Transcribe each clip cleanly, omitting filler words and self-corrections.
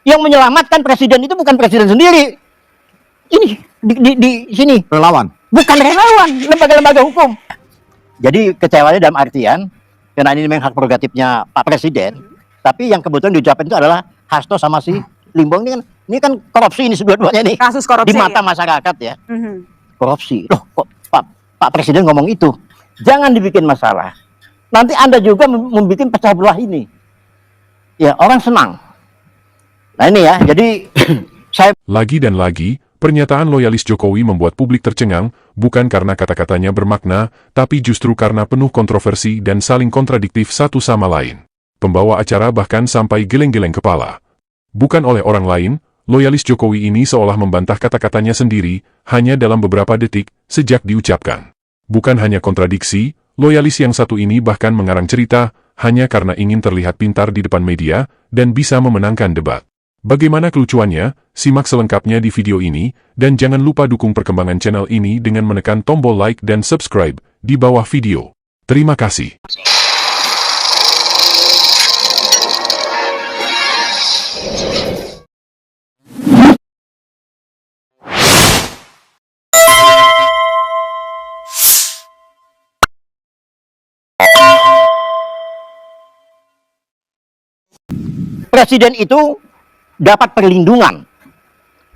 Yang menyelamatkan presiden itu bukan presiden sendiri. Ini di sini Relawan. bukan relawan, lembaga-lembaga hukum. Jadi kecewanya dalam artian karena ini memang hak prerogatifnya Pak Presiden, tapi yang kebetulan diucapkan itu adalah Hasto sama si Limbong ini kan korupsi ini dua-duanya nih. Kasus korupsi di mata ya? masyarakat ya. Korupsi. Loh kok Pak Presiden ngomong itu? Jangan dibikin masalah. Nanti Anda juga membuat pecah belah ini. Ya, orang senang. Nah ini ya, jadi saya Lagi dan lagi, pernyataan loyalis Jokowi membuat publik tercengang, bukan karena kata-katanya bermakna, tapi justru karena penuh kontroversi dan saling kontradiktif satu sama lain. Pembawa acara bahkan sampai geleng-geleng kepala. Bukan oleh orang lain, loyalis Jokowi ini seolah membantah kata-katanya sendiri, hanya dalam beberapa detik, sejak diucapkan. Bukan hanya kontradiksi, loyalis yang satu ini bahkan mengarang cerita, hanya karena ingin terlihat pintar di depan media, dan bisa memenangkan debat. Bagaimana kelucuannya? Simak selengkapnya di video ini, dan jangan lupa dukung perkembangan channel ini dengan menekan tombol like dan subscribe di bawah video. Terima kasih. Presiden itu dapat perlindungan.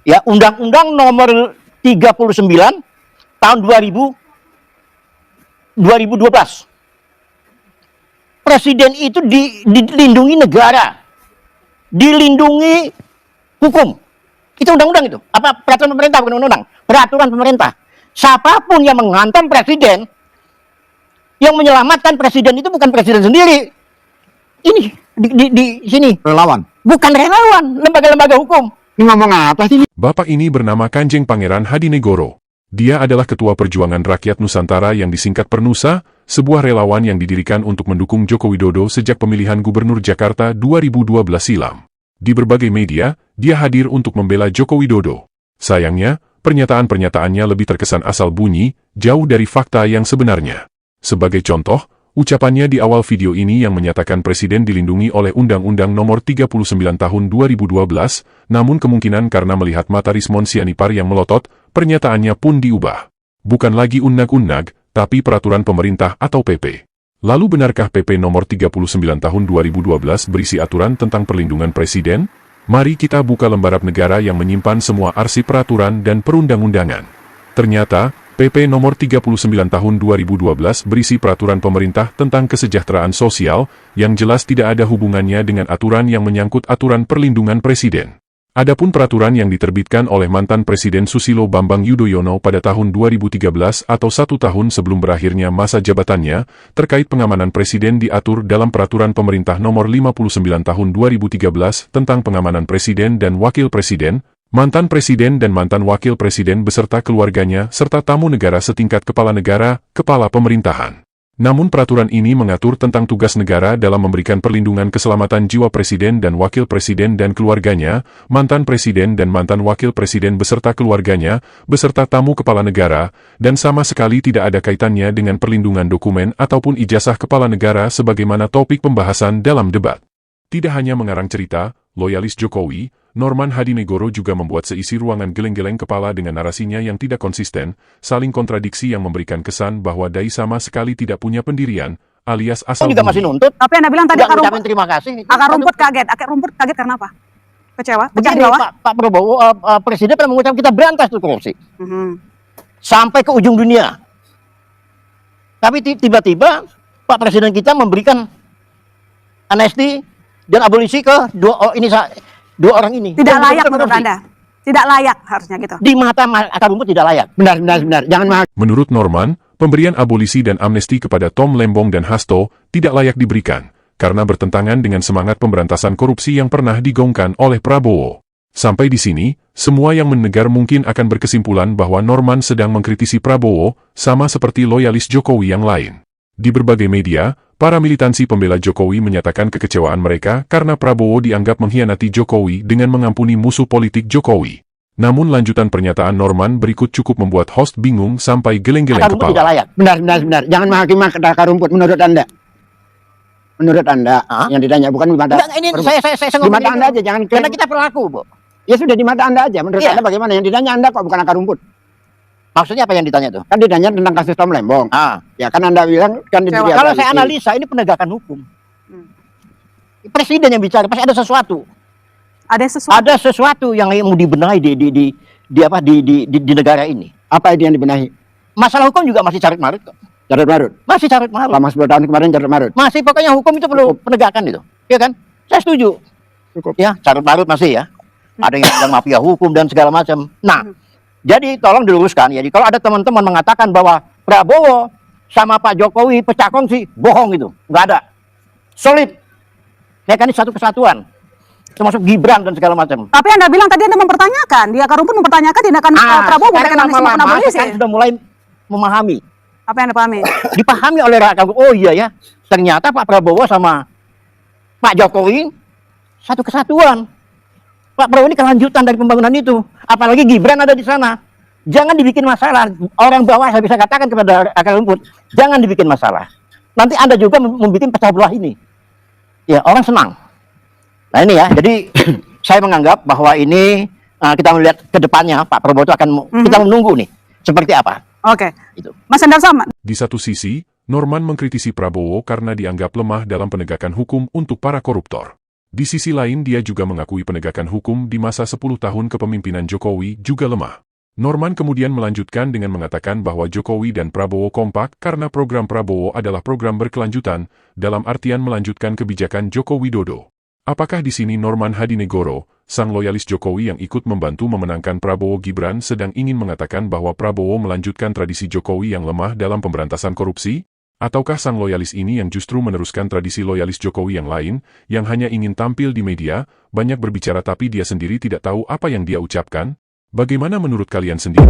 Ya, Undang-Undang Nomor 39 tahun 2012. Presiden itu dilindungi negara, dilindungi hukum. Itu undang-undang itu. Apa peraturan pemerintah bukan undang-undang? Peraturan pemerintah. Siapapun yang menghantam presiden, yang menyelamatkan presiden itu bukan presiden sendiri. Ini di sini Relawan. bukan relawan, lembaga-lembaga hukum. Ini ngomong apa sih? Bapak ini bernama Kanjeng Pangeran Hadinegoro. Dia adalah Ketua Perjuangan Rakyat Nusantara yang disingkat Pernusa, sebuah relawan yang didirikan untuk mendukung Joko Widodo sejak pemilihan Gubernur Jakarta 2012 silam. Di berbagai media, dia hadir untuk membela Joko Widodo. Sayangnya, pernyataan-pernyataannya lebih terkesan asal bunyi, jauh dari fakta yang sebenarnya. Sebagai contoh, ucapannya di awal video ini yang menyatakan Presiden dilindungi oleh Undang-Undang Nomor 39 Tahun 2012, namun kemungkinan karena melihat mata Rismon Sianipar yang melotot, pernyataannya pun diubah. Bukan lagi unag-unag, tapi peraturan pemerintah atau PP. Lalu benarkah PP Nomor 39 Tahun 2012 berisi aturan tentang perlindungan Presiden? Mari kita buka lembaran negara yang menyimpan semua arsip peraturan dan perundang-undangan. Ternyata, PP Nomor 39 Tahun 2012 berisi peraturan pemerintah tentang kesejahteraan sosial yang jelas tidak ada hubungannya dengan aturan yang menyangkut aturan perlindungan presiden. Adapun peraturan yang diterbitkan oleh mantan Presiden Susilo Bambang Yudhoyono pada tahun 2013 atau 1 tahun sebelum berakhirnya masa jabatannya, terkait pengamanan presiden diatur dalam Peraturan Pemerintah Nomor 59 Tahun 2013 tentang pengamanan presiden dan wakil presiden, mantan presiden dan mantan wakil presiden beserta keluarganya serta tamu negara setingkat kepala negara, kepala pemerintahan. Namun peraturan ini mengatur tentang tugas negara dalam memberikan perlindungan keselamatan jiwa presiden dan wakil presiden dan keluarganya, mantan presiden dan mantan wakil presiden beserta keluarganya, beserta tamu kepala negara, dan sama sekali tidak ada kaitannya dengan perlindungan dokumen ataupun ijazah kepala negara sebagaimana topik pembahasan dalam debat. Tidak hanya mengarang cerita, loyalis Jokowi, Norman Hadinegoro juga membuat seisi ruangan geleng-geleng kepala dengan narasinya yang tidak konsisten, saling kontradiksi yang memberikan kesan bahwa Dai sama sekali tidak punya pendirian, alias asal juga masih nuntut. Tapi Anda bilang tadi Nggak akar ngucapin terima kasih. akar rumput kaget. Akar rumput kaget karena apa? Kecewa? Pecah di Begini, bawah? Pak Prabowo, Presiden pernah mengucapkan kita berantas tuh korupsi. Sampai ke ujung dunia. Tapi tiba-tiba Pak Presiden kita memberikan amnesti dan abolisi ke dua orang ini. Tidak Dan layak mereka menurut korupsi. Anda? Tidak layak harusnya gitu. Di mata akar rumput tidak layak. Benar. Jangan Menurut Norman, pemberian abolisi dan amnesti kepada Tom Lembong dan Hasto tidak layak diberikan, karena bertentangan dengan semangat pemberantasan korupsi yang pernah digaungkan oleh Prabowo. Sampai di sini, semua yang mendengar mungkin akan berkesimpulan bahwa Norman sedang mengkritisi Prabowo, sama seperti loyalis Jokowi yang lain. Di berbagai media, para militansi pembela Jokowi menyatakan kekecewaan mereka karena Prabowo dianggap mengkhianati Jokowi dengan mengampuni musuh politik Jokowi. Namun lanjutan pernyataan Norman berikut cukup membuat host bingung sampai geleng-geleng Akar rumput tidak kepala. layak. Benar. Jangan menghakimi akar rumput menurut Anda. Menurut Anda Hah? yang ditanya bukan di mata. Enggak, ini saya di ngomong mata ini Anda dulu. aja, jangan Karena klaim. kita pelaku, Bu. Ya sudah di mata Anda aja. Menurut Iya. Anda bagaimana? Yang ditanya Anda kok bukan akar rumput? Maksudnya apa yang ditanya tuh? Kan ditanya tentang kasus Tom Lembong. Ah, Ya kan Anda bilang kan Kecewa. dia kalau balik. saya analisa ini penegakan hukum. Hmm. Presiden yang bicara, pasti ada sesuatu. Ada sesuatu. Ada sesuatu yang mau dibenahi di negara ini. Apa itu yang dibenahi? Masalah hukum juga masih carut marut kok. Carut marut. Masih carut marut. Selama 10 tahun kemarin carut marut. Masih pokoknya hukum itu perlu penegakan itu. Iya kan? Saya setuju. Cukup. Ya, carut marut masih ya. Ada yang bilang mafia hukum dan segala macam. Nah, jadi tolong diluruskan. Jadi kalau ada teman-teman mengatakan bahwa Prabowo sama Pak Jokowi pecah kongsi, bohong itu. Nggak ada. Solid. Ya kan, ini satu kesatuan. Termasuk Gibran dan segala macam. Tapi Anda bilang tadi Anda mempertanyakan, di akar rumput mempertanyakan tindakan Prabowo sekarang bukan lama-lama polisi. sekarang sudah mulai memahami. Apa yang Anda pahami? Dipahami oleh rakyat. Oh iya ya, ternyata Pak Prabowo sama Pak Jokowi satu kesatuan. Pak Prabowo ini kelanjutan dari pembangunan itu. Apalagi Gibran ada di sana. Jangan dibikin masalah. Orang bawah saya bisa katakan kepada akar rumput, jangan dibikin masalah. Nanti Anda juga membuat pecah belah ini. Ya, orang senang. Nah ini ya, jadi saya menganggap bahwa ini kita melihat ke depannya Pak Prabowo itu akan kita menunggu nih seperti apa. Oke. Itu. Mas Endar sama. Di satu sisi, Norman mengkritisi Prabowo karena dianggap lemah dalam penegakan hukum untuk para koruptor. Di sisi lain dia juga mengakui penegakan hukum di masa 10 tahun kepemimpinan Jokowi juga lemah. Norman kemudian melanjutkan dengan mengatakan bahwa Jokowi dan Prabowo kompak karena program Prabowo adalah program berkelanjutan, dalam artian melanjutkan kebijakan Joko Widodo. Apakah di sini Norman Hadinegoro, sang loyalis Jokowi yang ikut membantu memenangkan Prabowo Gibran sedang ingin mengatakan bahwa Prabowo melanjutkan tradisi Jokowi yang lemah dalam pemberantasan korupsi? Ataukah sang loyalis ini yang justru meneruskan tradisi loyalis Jokowi yang lain, yang hanya ingin tampil di media, banyak berbicara tapi dia sendiri tidak tahu apa yang dia ucapkan? Bagaimana menurut kalian sendiri?